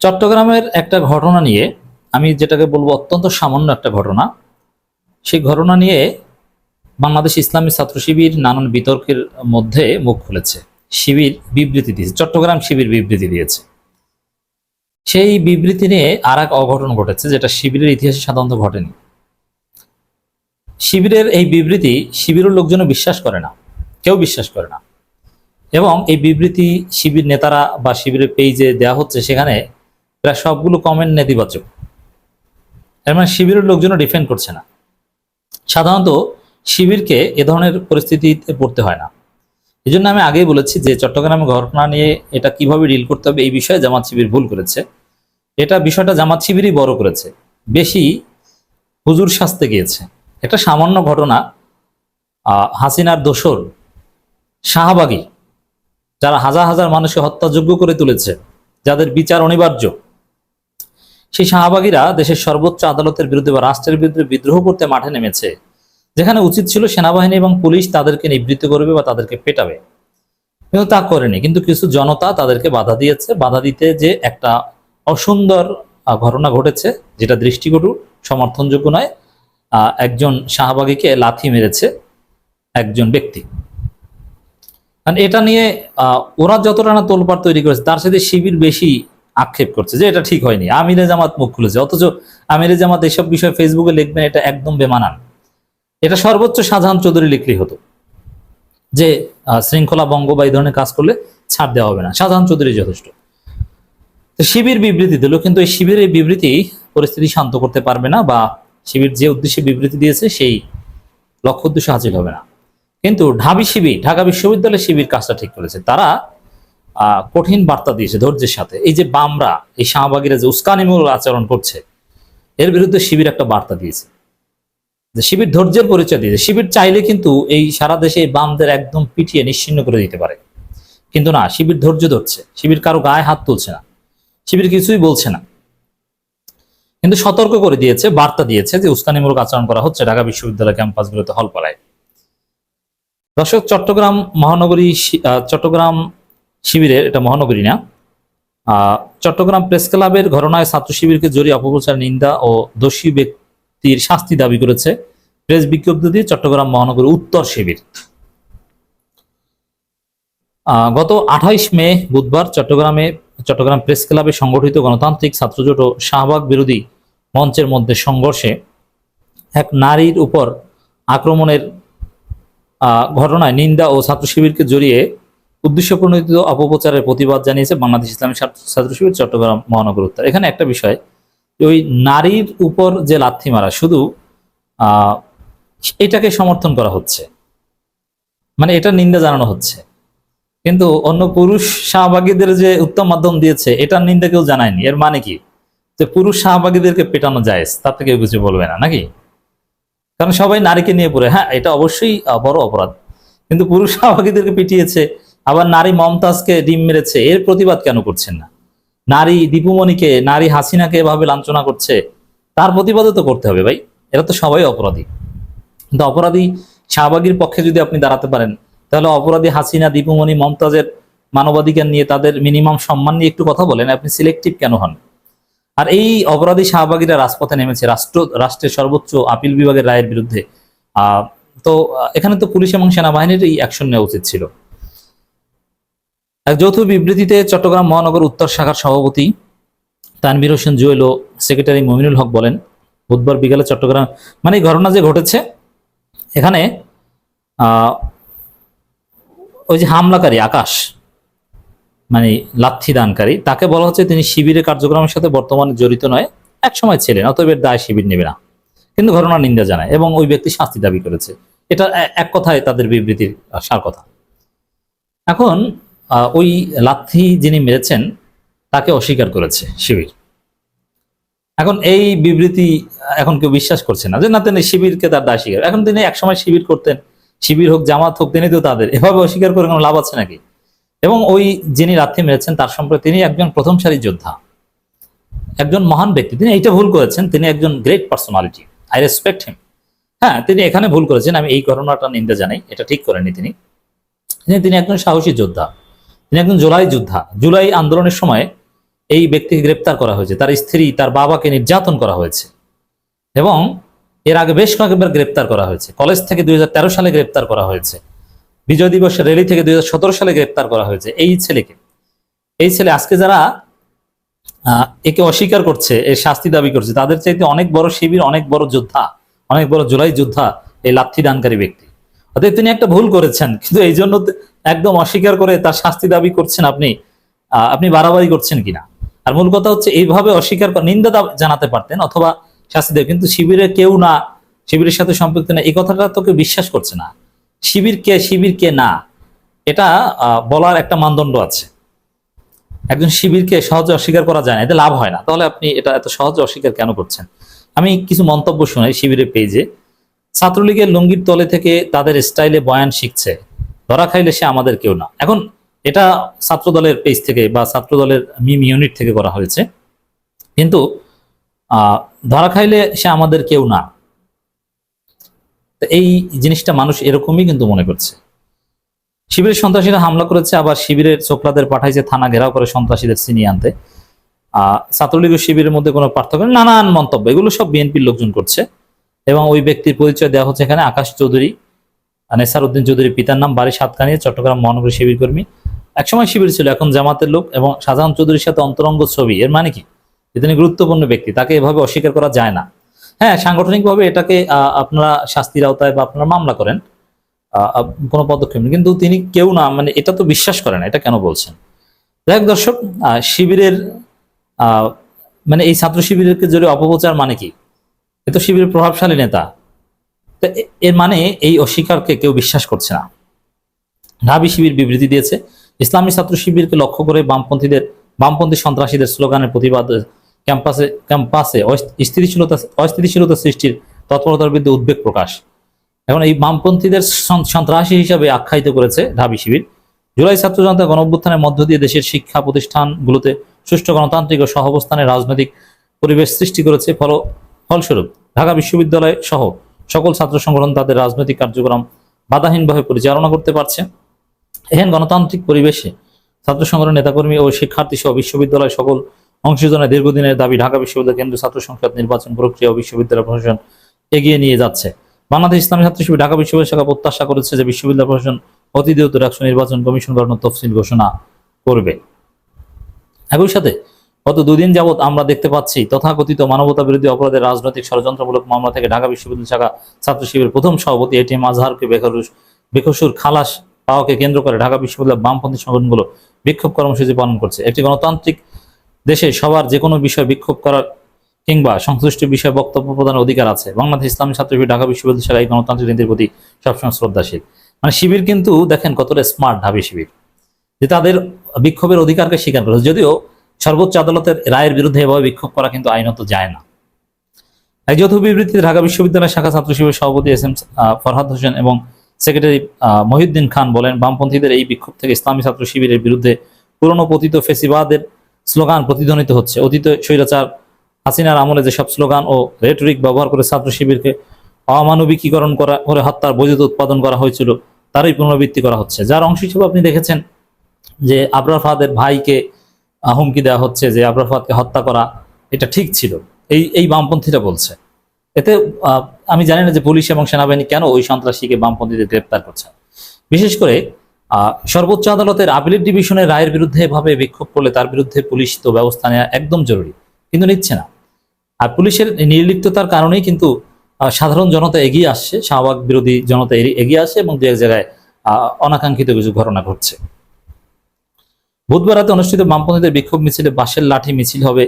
চট্টগ্রামের একটা ঘটনা নিয়ে, আমি যেটাকে বলবো অত্যন্ত সামান্য একটা ঘটনা, সেই ঘটনা নিয়ে বাংলাদেশ ইসলামী ছাত্র শিবির নানান বিতর্কের মধ্যে মুখ খুলেছে। শিবির বিবৃতি দিয়েছে, চট্টগ্রাম শিবির বিবৃতি দিয়েছে। সেই বিবৃতি নিয়ে আর এক অঘটন ঘটেছে, যেটা শিবিরের ইতিহাসে সাধারণত ঘটেনি। শিবিরের এই বিবৃতি শিবিরের লোকজন বিশ্বাস করে না, কেউ বিশ্বাস করে না, এবং এই বিবৃতি শিবির নেতারা বা শিবিরের পেজে দেওয়া হচ্ছে, সেখানে প্রায় সবগুলো কমেন্ট নেতিবাচক। এর মানে শিবিরের লোকজনও ডিফেন্ড করছে না। সাধারণত শিবিরকে এ ধরনের পরিস্থিতিতে পড়তে হয় না। এই জন্য আমি আগেই বলেছি যে চট্টগ্রামের ঘটনা নিয়ে এটা কিভাবে ডিল করতে হবে, এই বিষয়ে জামাত শিবির ভুল করেছে। এটা বিষয়টা জামাত শিবিরই বড় করেছে, বেশি হুজুর সাজতে গিয়েছে। একটা সামান্য ঘটনা, হাসিনার দোসর শাহবাগী, যারা হাজার হাজার মানুষকে হত্যাযোগ্য করে তুলেছে, যাদের বিচার অনিবার্য, সেই শাহবাগীরা দেশের সর্বোচ্চ আদালতের বিরুদ্ধে বা রাষ্ট্রের বিরুদ্ধে বিদ্রোহ করতে মাঠে নেমেছে, যেখানে উচিত ছিল সেনাবাহিনী এবং পুলিশ তাদেরকে নিবৃত্ত করবে বা তাদেরকে পেটাবে, কিন্তু তা করেনি। কিন্তু কিছু জনতা তাদেরকে বাধা দিয়েছে। বাধা দিতে যে একটা অসুন্দর ঘটনা ঘটেছে, যেটা দৃষ্টিকটু, সমর্থনযোগ্য নয়। একজন শাহবাগীকে লাথি মেরেছে একজন ব্যক্তি। কারণ এটা নিয়ে ওরা যতটা না তোলপাড় তৈরি করেছে, তার সাথে শিবির বেশি আক্ষেপ করছে যে এটা ঠিক হয়নি। আমিরে জামাত মুখ খুলেছে, অথচ আমিরে জামাত এসব বিষয়ে ফেসবুকে লিখবেন, এটা একদম বেমানান। এটা সর্বোচ্চ শাহজাহান চৌধুরী লিখলেই হতো যে শৃঙ্খলা ভঙ্গ বা এই ধরনের কাজ করলে ছাড় দেওয়া হবে না, শাহজাহান চৌধুরী যথেষ্ট। শিবির বিবৃতি দিল, কিন্তু এই শিবিরের বিবৃতি পরিস্থিতি শান্ত করতে পারবে না, বা শিবির যে উদ্দেশ্যে বিবৃতি দিয়েছে সেই লক্ষ্য উদ্দেশ্য হাসিল হবে না। কিন্তু ঢাবি শিবির, ঢাকা বিশ্ববিদ্যালয় শিবির কাজটা ঠিক করেছে। তারা কঠিন বার্তা দিয়েছে ধৈর্যের সাথে। এই যে বামরা, এই শাহবাগীরা যে উস্কানিমূলক আচরণ করছে, এর বিরুদ্ধে শিবির একটা বার্তা দিয়েছে, যে শিবির ধৈর্যের পরিচয় দিয়েছে। শিবির চাইলে কিন্তু এই সারা দেশে এই বামদের একদম পিটিয়ে নিশ্চিহ্ন করে দিতে পারে, কিন্তু না, শিবির ধৈর্য ধরছে। শিবির কারো গায়ে হাত তুলছে না, শিবির কিছুই বলছে না, কিন্তু সতর্ক করে দিয়েছে, বার্তা দিয়েছে যে উস্কানিমূলক আচরণ করা হচ্ছে ঢাকা বিশ্ববিদ্যালয় ক্যাম্পাসগুলোতে, হলপাড়ায়। দর্শক, চট্টগ্রাম মহানগরী, চট্টগ্রাম শিবিরের, এটা মহানগরী না, চট্টগ্রাম প্রেস ক্লাবের ঘটনায় ছাত্র শিবিরকে জড়িয়ে অপপ্রচার, নিন্দা ও দোষী ব্যক্তির শাস্তি দাবি করেছে প্রেস বিজ্ঞপ্তি দিয়ে চট্টগ্রাম মহানগরী উত্তর শিবির। গত 28 মে বুধবার চট্টগ্রাম প্রেস ক্লাবে সংগঠিত গণতান্ত্রিক ছাত্রজোট ও শাহবাগ বিরোধী মঞ্চের মধ্যে সংঘর্ষে এক নারীর উপর আক্রমণের ঘটনায় নিন্দা ও ছাত্র শিবিরকে জড়িয়ে উদ্দেশ্যপ্রণোদিত অপপ্রচারের প্রতিবাদ জানিয়েছে বাংলাদেশ ইসলামী ছাত্র শিবির চট্টগ্রাম মহানগর উত্তর। এখানে একটা বিষয়, ওই নারীর উপর যে লাথি মারা, শুধু এটাকে সমর্থন করা হচ্ছে, মানে এটা নিন্দা জানানো হচ্ছে, কিন্তু অন্য পুরুষ শাহবাগীদের যে উত্তম মাধ্যম দিয়েছে, এটার নিন্দা কেউ জানায়নি। এর মানে কি, যে পুরুষ শাহবাগীদেরকে পেটানো জায়েজ, তার থেকে কেউ কিছু বলবে না নাকি? কারণ সবাই নারীকে নিয়ে পড়ে, হ্যাঁ এটা অবশ্যই বড় অপরাধ, কিন্তু পুরুষ শাহবাগীদেরকে পিটিয়েছে, আবার নারী মমতাজকে ডিম মেরেছে, এর প্রতিবাদ কেন করছেন না? নারী দীপুমণিকে, নারী হাসিনাকে এভাবে লাঞ্ছনা করছে, তার প্রতিবাদও তো করতে হবে ভাই। এরা তো সবাই অপরাধী, কিন্তু অপরাধী শাহবাগীর পক্ষে যদি আপনি দাঁড়াতে পারেন, তাহলে অপরাধী হাসিনা, দীপুমণি, মমতাজের মানবাধিকার নিয়ে, তাদের মিনিমাম সম্মান নিয়ে একটু কথা বলেন। আপনি সিলেক্টিভ কেন হন? আর এই অপরাধী শাহবাগীরা রাজপথে নেমেছে রাষ্ট্রের সর্বোচ্চ আপিল বিভাগের রায়ের বিরুদ্ধে। তো এখানে তো পুলিশ এবং সেনাবাহিনীর এই অ্যাকশন নেওয়া উচিত ছিল। এক যৌথ বিবৃতিতে চট্টগ্রাম মহানগর উত্তর শাখার সভাপতি তানভীর হোসেন জুয়েল ও সেক্রেটারি মমিনুল হক বলেন, বুধবার বিকালে চট্টগ্রাম, মানে এই ঘটনা যে ঘটেছে, এখানে ওই যে হামলাকারী আকাশ, মানে লাথি দানকারী, তাকে বলা হচ্ছে তিনি শিবিরের কার্যক্রমের সাথে বর্তমানে জড়িত নয়, এক সময় ছিলেন, অতএব এর দায় শিবির নেবে না, কিন্তু ঘটনার নিন্দা জানায় এবং ওই ব্যক্তি শাস্তি দাবি করেছে। এটা এক কথায় তাদের বিবৃতির সার কথা। এখন ওই লাথি যিনি মেরেছেন তাকে অস্বীকার করেছে শিবির। এখন এই বিবৃতি এখন কেউ বিশ্বাস করছে না, যে না তিনি শিবিরকে তার দায় স্বীকার। এখন তিনি একসময় শিবির করতেন, শিবির হোক জামাত হোক, তিনি তো তাদের, এভাবে অস্বীকার করে কোনো লাভ আছে নাকি? এবং ওই যিনি লাথি মেরেছেন তার সম্পর্কে, তিনি একজন প্রথম সারির যোদ্ধা, একজন মহান ব্যক্তি। তিনি এইটা ভুল করেছেন, তিনি একজন গ্রেট পার্সোনালিটি, আই রেসপেক্ট হিম। হ্যাঁ, তিনি এখানে ভুল করেছেন, আমি এই ঘটনাটা নিন্দা জানাই, এটা ঠিক করেননি তিনি। তিনি একজন সাহসী যোদ্ধা, তিনি একজন জুলাই যোদ্ধা। জুলাই আন্দোলনের সময় এই ব্যক্তিকে গ্রেপ্তার করা হয়েছে, তার স্ত্রী তার বাবাকে নির্যাতন করা হয়েছে এবং এর আগে বেশ কয়েকবার গ্রেপ্তার করা হয়েছে। কলেজ থেকে 2013 সালে গ্রেপ্তার করা হয়েছে, বিজয় দিবসের র্যালি থেকে 2017 সালে গ্রেপ্তার করা হয়েছে এই ছেলেকে। এই ছেলে আজকে যারা একে অস্বীকার করছে, এর শাস্তি দাবি করছে, তাদের চাইতে অনেক বড় শিবির, অনেক বড় যোদ্ধা, অনেক বড় জুলাই যোদ্ধা এই লাথি দানকারী ব্যক্তি। অতএব তিনি একটা ভুল করেছেন, কিন্তু এই জন্য একদম অস্বীকার করে তার শাস্তি দাবি করছেন আপনি বাড়াবাড়ি করছেন কিনা। আর মূল কথা হচ্ছে এইভাবে অস্বীকার নিন্দা জানাতে পারতেন অথবা শাস্তি দেবে, কিন্তু শিবিরে কেউ না, শিবিরের সাথে সম্পৃক্ত না, এই কথাটা তো কেউ বিশ্বাস করছে না। শিবির কে না, এটা বলার একটা মানদণ্ড আছে। একজন শিবিরকে সহজে অস্বীকার করা যায় না, এতে লাভ হয় না। তাহলে আপনি এটা এত সহজে অস্বীকার কেন করছেন? আমি কিছু মন্তব্য শুনাই শিবিরের পেজে। ছাত্রলীগের লুঙ্গির তলে থেকে তাদের স্টাইলে বয়ান শিখছে, ধরা খাইলে সে আমাদের কেউ না। এখন এটা ছাত্র দলের পেজ থেকে বা ছাত্র দলের মিম ইউনিট থেকে করা হয়েছে, কিন্তু ধরা খাইলে সে আমাদের কেউ না, এই জিনিসটা মানুষ এরকমই কিন্তু মনে করছে। শিবিরের সন্ত্রাসীরা হামলা করেছে, আবার শিবিরের ছোকরাদের পাঠাইছে থানা ঘেরাও করে সন্ত্রাসীদের ছিনিয়ে আনতে। ছাত্রলীগ ও শিবিরের মধ্যে কোনো পার্থক্য নেই, নানান মন্তব্য, এগুলো সব বিএনপির লোকজন করছে। এবং ওই ব্যক্তির পরিচয় দেওয়া হচ্ছে এখানে, আকাশ চৌধুরী, নেসার উদ্দিন চৌধুরী, পিতার নাম, বাড়ি সাতকানিয়া, চট্টগ্রাম মহানগরী শিবির কর্মী, একসময় শিবির ছিল, এখন জামাতের লোক, এবং শাহজাহান চৌধুরীর সাথে অন্তরঙ্গ ছবি। এর মানে কি? তিনি গুরুত্বপূর্ণ ব্যক্তি, তাকে এভাবে অস্বীকার করা যায় না। হ্যাঁ, সাংগঠনিকভাবে এটাকে আপনারা শাস্তির আওতায় বা আপনারা মামলা করেন, কোনো পদক্ষেপ নেই, কিন্তু তিনি কেউ না, মানে এটা তো বিশ্বাস করে না, এটা কেন বলছেন? দেখ দর্শক, শিবিরের মানে এই ছাত্র শিবিরকে জড়িয়ে অপপ্রচার মানে কি? এ তো শিবিরের প্রভাবশালী নেতা, এর মানে এই অস্বীকারকে কেউ বিশ্বাস করছে না। ঢাবি শিবির বিবৃতি দিয়েছে, ইসলামী ছাত্র শিবিরকে লক্ষ্য করে বামপন্থী সন্ত্রাসীদের স্লোগানের প্রতিবাদ ক্যাম্পাসে অস্থিতিশীলতা সৃষ্টির তৎপরতার বিরুদ্ধে উদ্বেগ প্রকাশ। এখন এই বামপন্থীদের সন্ত্রাসী হিসাবে আখ্যায়িত করেছে ঢাবি শিবির। জুলাই ছাত্র জনতা গণঅভ্যুত্থানের মধ্য দিয়ে দেশের শিক্ষা প্রতিষ্ঠানগুলোতে সুষ্ঠু গণতান্ত্রিক ও সহাবস্থানের রাজনৈতিক পরিবেশ সৃষ্টি করেছে। ফলস্বরূপ ঢাকা বিশ্ববিদ্যালয় সহ সকল ছাত্র সংগঠন তাদের রাজনৈতিক কার্যক্রম বাধাহীনভাবে পরিচালনা করতে পারছে। এহেন গণতান্ত্রিক পরিবেশে ছাত্র সংগঠন নেতাকর্মী ও শিক্ষার্থী সহ বিশ্ববিদ্যালয় সকল অংশীজনের দীর্ঘদিনের দাবি ঢাকা বিশ্ববিদ্যালয় কেন্দ্রীয় ছাত্র সংসদ নির্বাচন প্রক্রিয়া ও বিশ্ববিদ্যালয় প্রশাসন এগিয়ে নিয়ে যাচ্ছে। বাংলাদেশ ইসলামী ছাত্র শিবির ঢাকা বিশ্ববিদ্যালয় শাখা প্রত্যাশা করেছে যে বিশ্ববিদ্যালয় প্রশাসন অতি দ্রুত ডাকসু নির্বাচন কমিশন গঠনের তফসিল ঘোষণা করবে। একই সাথে গত 2 দিন যাবৎ আমরা দেখতে পাচ্ছি তথাকথিত মানবতা বিরোধী অপরাধের রাজনৈতিক ষড়যন্ত্রমূলক মামলা থেকে ঢাকা বিশ্ববিদ্যালয় শাখা ছাত্র শিবিরের প্রথম সভাপতি এটিএম আজহারকে বেকসুর খালাস পাওয়াকে কেন্দ্র করে ঢাকা বিশ্ববিদ্যালয় বামপন্থী সংগঠনগুলো বিক্ষোভ কর্মসূচি পালন করছে। একটি গণতান্ত্রিক দেশে সবার যে কোনো বিষয়ে বিক্ষোভ করার কিংবা সংশ্লিষ্ট বিষয়ে বক্তব্য প্রদানের অধিকার আছে। বাংলাদেশ ইসলামী ছাত্র শিবির ঢাকা বিশ্ববিদ্যালয় শাখা এই গণতান্ত্রিক নীতির প্রতি সবসময় শ্রদ্ধাশীল। মানে শিবির কিন্তু দেখেন কতটা স্মার্ট ঢাবি শিবির, যে তাদের বিক্ষোভের অধিকারকে স্বীকার করেছে, যদিও সর্বোচ্চ আদালতের রায়ের বিরুদ্ধে এভাবে বিক্ষোভ করা কিন্তু আইনত যায় না। এক যৌথ বিবৃতিতে ঢাকা বিশ্ববিদ্যালয় শাখা ছাত্র শিবিরের সভাপতি এস এম ফরহাদ হোসেন এবং সেক্রেটারি মহিউদ্দিন খান বলেন, বামপন্থীদের এই বিক্ষোভ থেকে ইসলামী ছাত্র শিবিরের বিরুদ্ধে পুরনো পতিত ফেসিবাদের স্লোগান প্রতিধ্বনিত হচ্ছে। অতীত স্বৈরাচার হাসিনার আমলে যেসব স্লোগান ও রেটরিক ব্যবহার করে ছাত্র শিবিরকে অমানবিকীকরণ করে হত্যার বৈধতা উৎপাদন করা হয়েছিল, তারই পুনরাবৃত্তি করা হচ্ছে। যার অংশ হিসেবে আপনি দেখেছেন যে আবরার ফাহাদের ভাইকে হুমকি দেওয়া হচ্ছে যে আবরার ফাহাদকে হত্যা করা এটা ঠিক ছিল, এই বামপন্থীরা বলছে। এতে আমি জানি না যে পুলিশ এবং সেনাবাহিনী কেন ওই সন্ত্রাসীকে বামপন্থীদের গ্রেপ্তার করছে। বিশেষ করে সর্বোচ্চ আদালতের আপিলেট ডিভিশনের রায়ের বিরুদ্ধে এভাবে বিক্ষোভ করলে তার বিরুদ্ধে পুলিশ তো ব্যবস্থা নেওয়া একদম জরুরি, কিন্তু নিচ্ছে না। আর পুলিশের নির্লিপ্ততার কারণেই কিন্তু সাধারণ জনতা এগিয়ে আসছে, শাহবাগ বিরোধী জনতা এগিয়ে আসছে এবং দু এক জায়গায় অনাকাঙ্ক্ষিত কিছু ঘটনা ঘটছে। বুধবার রাতে অনুষ্ঠিত বামপন্থীদের বিক্ষোভ মিছিলে বাঁশের লাঠি মিছিল হবে,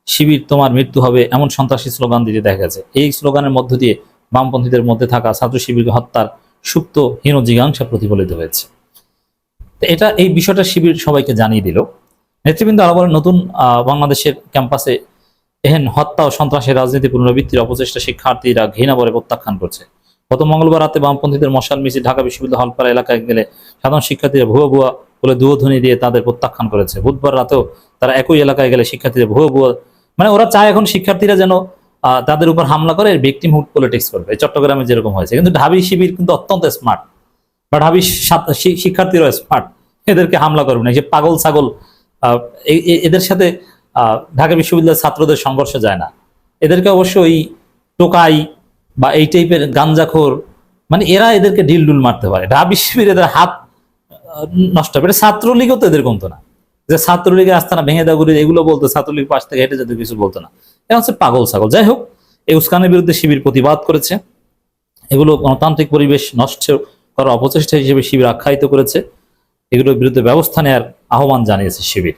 শিবির তোমার মৃত্যু হবে, এমন সন্ত্রাসী স্লোগান দিতে দেখা গেছে। এই স্লোগানের মধ্য দিয়ে বামপন্থীদের মধ্যে থাকা ছাত্র শিবিরকে হত্যার সুপ্ত হীন জিজ্ঞাসা প্রতিফলিত হয়েছে। এটা এই বিষয়টা শিবির সবাইকে জানিয়ে দিল। নেতৃবৃন্দ আরো বলেন, নতুন বাংলাদেশের ক্যাম্পাসে এহেন হত্যা ও সন্ত্রাসের রাজনীতি পুনরাবৃত্তির অপচেষ্টা শিক্ষার্থীরা ঘৃণা ভরে প্রত্যাখ্যান করছে। গত মঙ্গলবার রাতে বামপন্থীদের মশাল মিছিল ঢাকা বিশ্ববিদ্যালয় হলপাড়া এলাকায় গেলে সাধারণ শিক্ষার্থীরা ভুয়া বলে দুয়োধ্বনি দিয়ে তাদের প্রত্যাখ্যান করেছে। বুধবার রাতেও তারা একই এলাকায় গেলে শিক্ষার্থীদের ভুয়া মানে ওরা চায় এখন শিক্ষার্থীরা যেন তাদের উপর হামলা করে ভিকটিমহুড পলিটিক্স করবে, চট্টগ্রামে যেরকম হয়েছে। কিন্তু ঢাবি শিবির কিন্তু অত্যন্ত স্মার্ট, বা ঢাবি শিক্ষার্থীরা স্মার্ট, এদেরকে হামলা করবে না। যে পাগল ছাগল এদের সাথে ঢাকা বিশ্ববিদ্যালয়ের ছাত্রদের সংঘর্ষে যায় না। এদেরকে অবশ্যই টোকাই বা এই টাইপের গাঞ্জাখোর, মানে এরা এদেরকে ঢিলডুল মারতে পারে। ঢাকা বিশ্ববিদ্যালয়ের এদের হাত নষ্ট হবে। এটা ছাত্রলীগও তো এদের কমতো না, যে ছাত্রলীগে আস্তানা ভেঙে দেওয়া করে এগুলো বলতো, ছাত্রলীগ পাশ থেকে হেঁটে যেতে কিছু বলতো না। এটা হচ্ছে পাগল ছাগল। যাই হোক, এই উস্কানের বিরুদ্ধে শিবির প্রতিবাদ করেছে। এগুলো গণতান্ত্রিক পরিবেশ নষ্ট করার অপচেষ্টা হিসেবে শিবির আখ্যায়িত করেছে। এগুলোর বিরুদ্ধে ব্যবস্থা নেওয়ার আহ্বান জানিয়েছে শিবির।